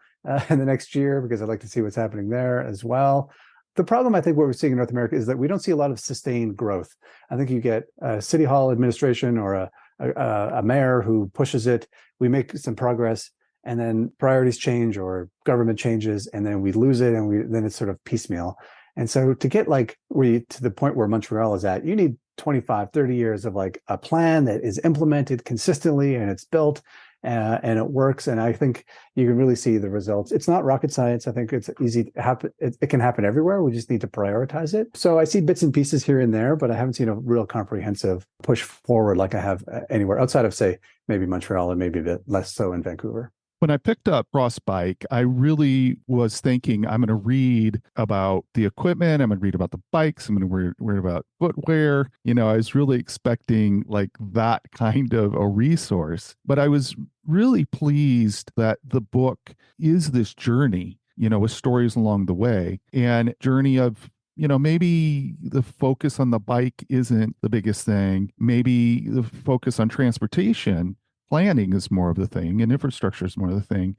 in the next year because I'd like to see what's happening there as well. The problem, I think, what we're seeing in North America is that we don't see a lot of sustained growth. I think you get a city hall administration or a mayor who pushes it. We make some progress, and then priorities change or government changes, and then we lose it, and then it's sort of piecemeal. And so to get to the point where Montreal is at, you need 25, 30 years of like a plan that is implemented consistently, and it's built and it works. And I think you can really see the results. It's not rocket science. I think it's easy to happen. It can happen everywhere. We just need to prioritize it. So I see bits and pieces here and there, but I haven't seen a real comprehensive push forward like I have anywhere outside of, say, maybe Montreal, and maybe a bit less so in Vancouver. When I picked up Frostbike, I really was thinking I'm going to read about the equipment. I'm going to read about the bikes. I'm going to read about footwear. I was really expecting like that kind of a resource, but I was really pleased that the book is this journey, with stories along the way, and journey of maybe the focus on the bike isn't the biggest thing. Maybe the focus on transportation planning is more of the thing, and infrastructure is more of the thing.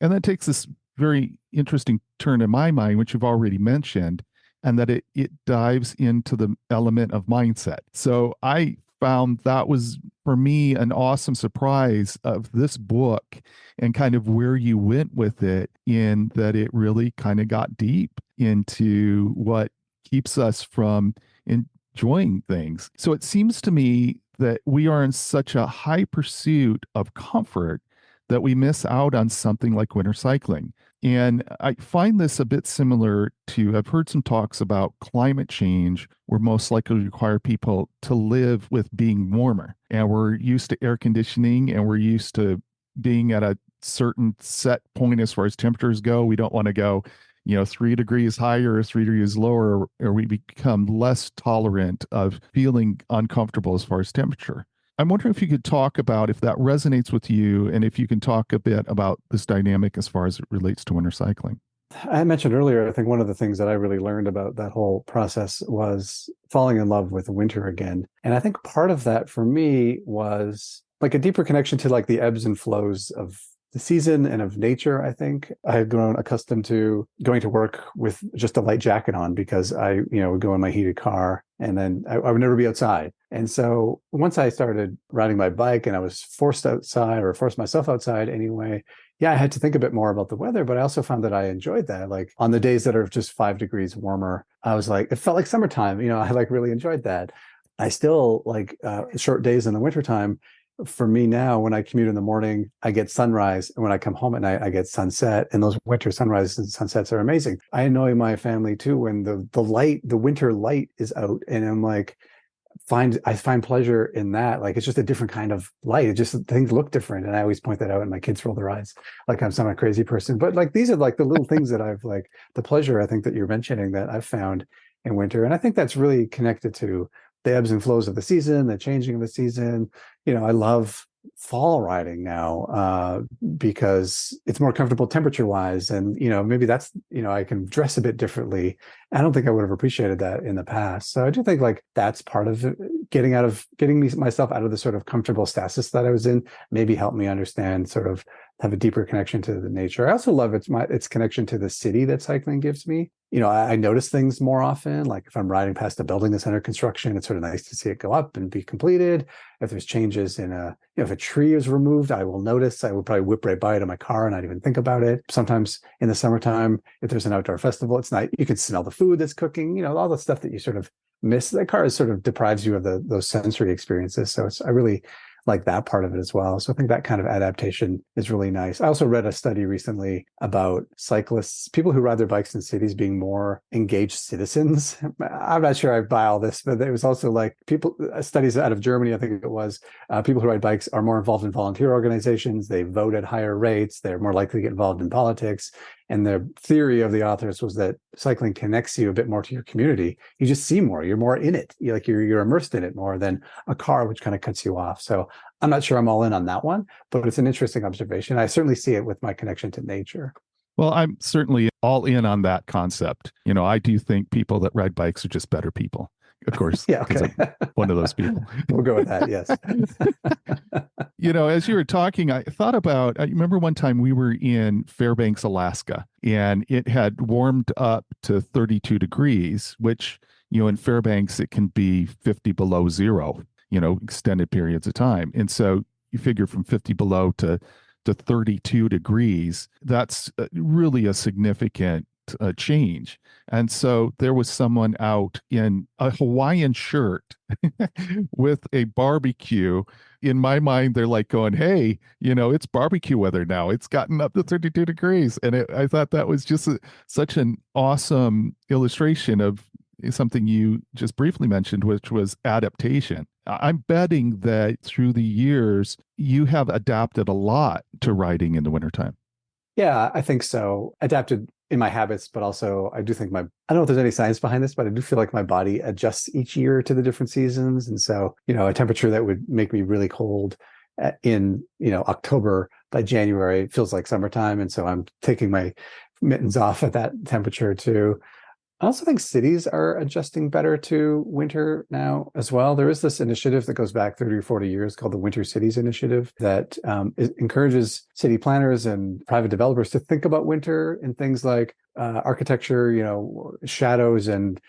And that takes this very interesting turn in my mind, which you've already mentioned, and that it dives into the element of mindset. So I found that was, for me, an awesome surprise of this book and kind of where you went with it, in that it really kind of got deep into what keeps us from enjoying things. So it seems to me that we are in such a high pursuit of comfort that we miss out on something like winter cycling. And I find this a bit similar to, I've heard some talks about climate change will most likely require people to live with being warmer. And we're used to air conditioning, and we're used to being at a certain set point as far as temperatures go. We don't want to go 3 degrees higher or 3 degrees lower, or we become less tolerant of feeling uncomfortable as far as temperature. I'm wondering if you could talk about if that resonates with you, and if you can talk a bit about this dynamic as far as it relates to winter cycling. I mentioned earlier, I think one of the things that I really learned about that whole process was falling in love with winter again. And I think part of that for me was like a deeper connection to like the ebbs and flows of the season and of nature. I think I had grown accustomed to going to work with just a light jacket on because I, would go in my heated car, and then I would never be outside. And so once I started riding my bike and I was forced myself outside anyway, yeah, I had to think a bit more about the weather, but I also found that I enjoyed that. Like on the days that are just 5 degrees warmer, I was like, it felt like summertime. I like really enjoyed that. I still like short days in the wintertime. for me now, when I commute in the morning, I get sunrise, and when I come home at night, I get sunset. And those winter sunrises and sunsets are amazing. I annoy my family too when the winter light is out, and I'm like, I find pleasure in that. Like it's just a different kind of light. It just things look different. And I always point that out and my kids roll their eyes like I'm some crazy person. But like these are like the little things that I've like the pleasure I think that you're mentioning that I've found in winter. And I think that's really connected to the ebbs and flows of the season, the changing of the season. I love fall riding now because it's more comfortable temperature wise. And, maybe that's, I can dress a bit differently. I don't think I would have appreciated that in the past. So I do think like that's part of getting myself out of the sort of comfortable stasis that I was in, maybe help me understand sort of have a deeper connection to the nature. I also love its connection to the city that cycling gives me. I notice things more often. Like if I'm riding past a building that's under construction, it's sort of nice to see it go up and be completed. If there's changes if a tree is removed, I will notice. I will probably whip right by it in my car and not even think about it. Sometimes in the summertime, if there's an outdoor festival, it's nice. You can smell the food that's cooking, all the stuff that you sort of miss. The car sort of deprives you of those sensory experiences. So I really like that part of it as well. So I think that kind of adaptation is really nice. I also read a study recently about cyclists, people who ride their bikes in cities being more engaged citizens. I'm not sure I buy all this, but it was also like studies out of Germany, I think it was, people who ride bikes are more involved in volunteer organizations. They vote at higher rates. They're more likely to get involved in politics. And the theory of the authors was that cycling connects you a bit more to your community. You just see more. You're more in it. You're immersed in it more than a car, which kind of cuts you off. So I'm not sure I'm all in on that one, but it's an interesting observation. I certainly see it with my connection to nature. Well, I'm certainly all in on that concept. I do think people that ride bikes are just better people. Of course, yeah, okay. I'm one of those people. We'll go with that. Yes. As you were talking, I thought about, I remember one time we were in Fairbanks, Alaska, and it had warmed up to 32 degrees, which, in Fairbanks, it can be 50 below zero, extended periods of time. And so you figure from 50 below to 32 degrees, that's really a significant change. And so there was someone out in a Hawaiian shirt with a barbecue. In my mind, they're like going, hey, it's barbecue weather now. It's gotten up to 32 degrees. And I thought that was just such an awesome illustration of something you just briefly mentioned, which was adaptation. I'm betting that through the years, you have adapted a lot to riding in the wintertime. Yeah, I think so. Adapted in my habits, but also I do think I don't know if there's any science behind this, but I do feel like my body adjusts each year to the different seasons. And so, a temperature that would make me really cold in, October, by January, it feels like summertime. And so I'm taking my mittens off at that temperature too. I also think cities are adjusting better to winter now as well. There is this initiative that goes back 30 or 40 years called the Winter Cities Initiative that encourages city planners and private developers to think about winter in things like architecture, shadows and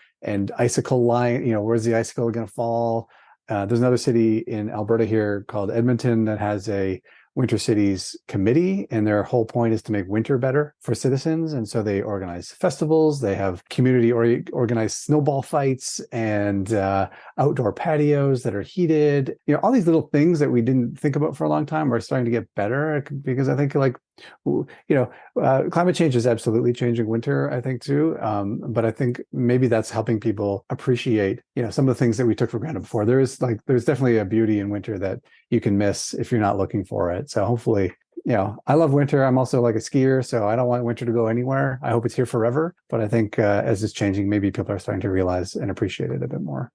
icicle line, where's the icicle going to fall? There's another city in Alberta here called Edmonton that has a Winter Cities Committee, and their whole point is to make winter better for citizens. And so they organize festivals, they have community organized snowball fights and outdoor patios that are heated. All these little things that we didn't think about for a long time are starting to get better because I think climate change is absolutely changing winter, I think too. But I think maybe that's helping people appreciate, some of the things that we took for granted before. There's definitely a beauty in winter that you can miss if you're not looking for it. So hopefully, I love winter. I'm also like a skier, so I don't want winter to go anywhere. I hope it's here forever. But I think as it's changing, maybe people are starting to realize and appreciate it a bit more.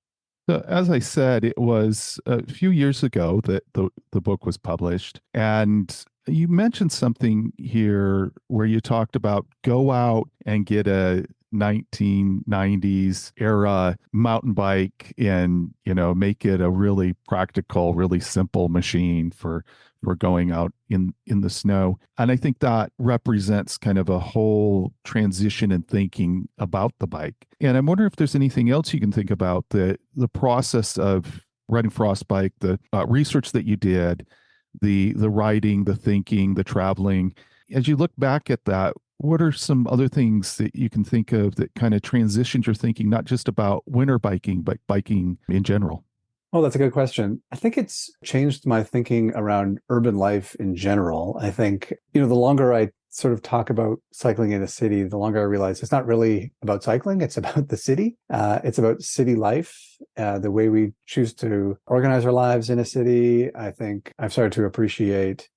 So, as I said, it was a few years ago that the book was published. And you mentioned something here where you talked about go out and get a 1990s era mountain bike and, make it a really practical, really simple machine for going out in the snow. And I think that represents kind of a whole transition in thinking about the bike. And I'm wondering if there's anything else you can think about the process of riding Frostbike, the research that you did, the writing, the thinking, the traveling. As you look back at that, what are some other things that you can think of that kind of transitioned your thinking, not just about winter biking, but biking in general? Oh, that's a good question. I think it's changed my thinking around urban life in general. I think, the longer I sort of talk about cycling in a city, the longer I realize it's not really about cycling, it's about the city. It's about city life, the way we choose to organize our lives in a city. I think I've started to appreciate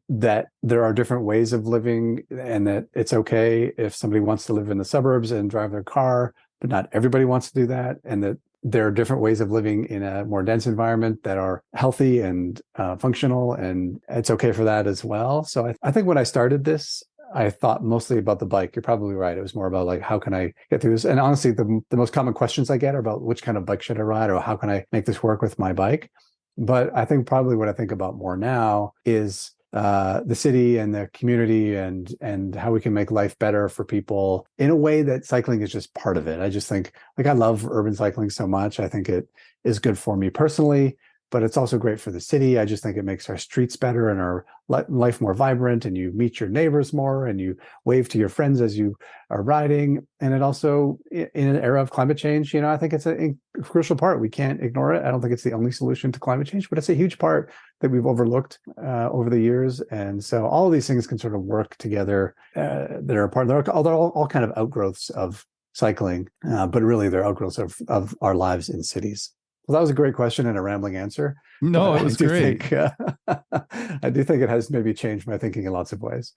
that there are different ways of living and that it's okay if somebody wants to live in the suburbs and drive their car, but not everybody wants to do that. And that there are different ways of living in a more dense environment that are healthy and functional, and it's okay for that as well. So I think when I started this, I thought mostly about the bike. You're probably right. It was more about like, how can I get through this? And honestly, the most common questions I get are about which kind of bike should I ride, or how can I make this work with my bike? But I think probably what I think about more now is the city and the community and how we can make life better for people in a way that cycling is just part of it. I just think, like, I love urban cycling so much. I think it is good for me personally, but it's also great for the city. I just think it makes our streets better and our life more vibrant, and you meet your neighbors more and you wave to your friends as you are riding. And it also, in an era of climate change, I think it's a crucial part. We can't ignore it. I don't think it's the only solution to climate change, but it's a huge part that we've overlooked over the years. And so all of these things can sort of work together. They're a part, they're all kind of outgrowths of cycling, but really they're outgrowths of our lives in cities. Well, that was a great question and a rambling answer. No, it was great. I do think it has maybe changed my thinking in lots of ways.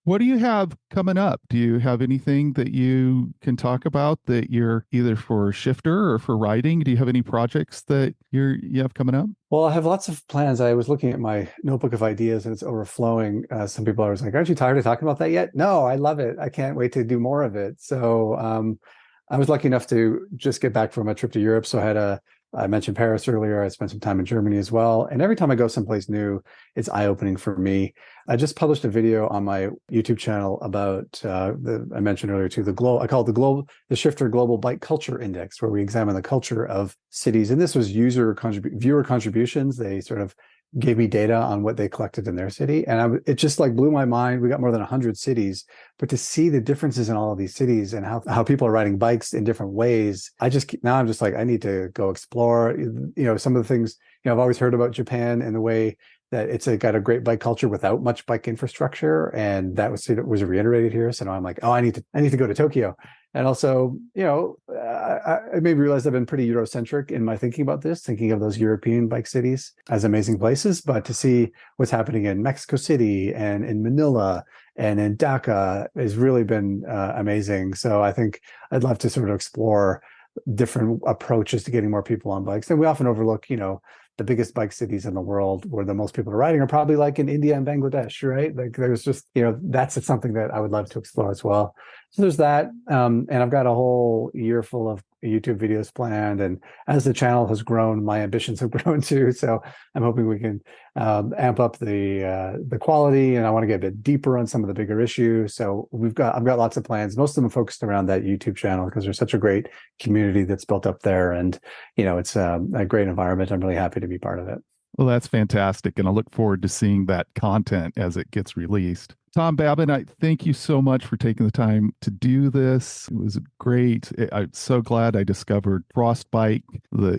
What do you have coming up? Do you have anything that you can talk about that you're either for shifter or for riding? Do you have any projects that you have coming up? Well, I have lots of plans. I was looking at my notebook of ideas and it's overflowing. Some people are like, aren't you tired of talking about that yet? No, I love it. I can't wait to do more of it. So I was lucky enough to just get back from a trip to Europe. So I mentioned Paris earlier. I spent some time in Germany as well. And every time I go someplace new, it's eye-opening for me. I just published a video on my YouTube channel about, I mentioned earlier too, I call it the Shifter Global Bike Culture Index, where we examine the culture of cities. And this was viewer contributions. They sort of gave me data on what they collected in their city. And it just like blew my mind. We got more than 100 cities, but to see the differences in all of these cities and how people are riding bikes in different ways, now I'm just like, I need to go explore, some of the things, I've always heard about Japan and the way that it's got a great bike culture without much bike infrastructure. And that was reiterated here. So now I'm like, oh, I need to go to Tokyo. And also, I maybe realized I've been pretty Eurocentric in my thinking about this, thinking of those European bike cities as amazing places. But to see what's happening in Mexico City and in Manila and in Dhaka has really been amazing. So I think I'd love to sort of explore different approaches to getting more people on bikes. And we often overlook, the biggest bike cities in the world where the most people are riding are probably like in India and Bangladesh, right? Like there's just, that's something that I would love to explore as well. So there's that. And I've got a whole year full of YouTube videos planned. And as the channel has grown, my ambitions have grown too. So I'm hoping we can amp up the quality, and I want to get a bit deeper on some of the bigger issues. So I've got lots of plans. Most of them focused around that YouTube channel because there's such a great community that's built up there. And, it's a great environment. I'm really happy to be part of it. Well, that's fantastic. And I look forward to seeing that content as it gets released. Tom Babin, I thank you so much for taking the time to do this. It was great. I'm so glad I discovered Frostbike,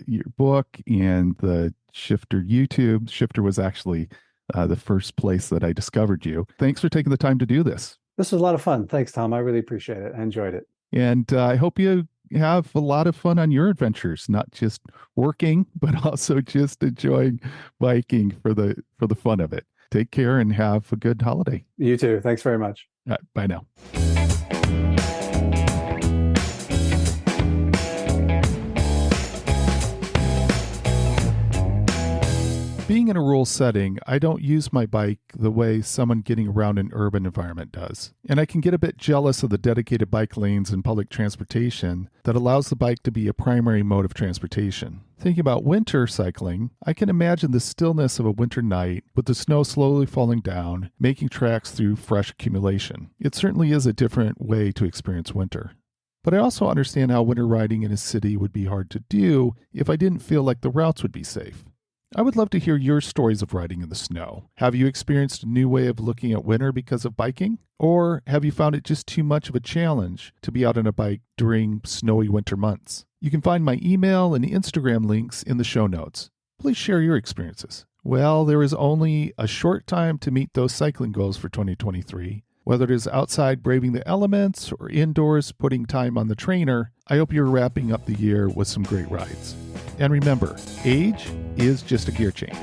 your book, and the Shifter YouTube. Shifter was actually the first place that I discovered you. Thanks for taking the time to do this. This was a lot of fun. Thanks, Tom. I really appreciate it. I enjoyed it. And I hope you have a lot of fun on your adventures, not just working, but also just enjoying biking for the fun of it. Take care and have a good holiday. You too. Thanks very much. Bye now. Being in a rural setting, I don't use my bike the way someone getting around an urban environment does. And I can get a bit jealous of the dedicated bike lanes and public transportation that allows the bike to be a primary mode of transportation. Thinking about winter cycling, I can imagine the stillness of a winter night with the snow slowly falling down, making tracks through fresh accumulation. It certainly is a different way to experience winter. But I also understand how winter riding in a city would be hard to do if I didn't feel like the routes would be safe. I would love to hear your stories of riding in the snow. Have you experienced a new way of looking at winter because of biking? Or have you found it just too much of a challenge to be out on a bike during snowy winter months? You can find my email and Instagram links in the show notes. Please share your experiences. Well, there is only a short time to meet those cycling goals for 2023. Whether it is outside braving the elements or indoors putting time on the trainer, I hope you're wrapping up the year with some great rides. And remember, age is just a gear change.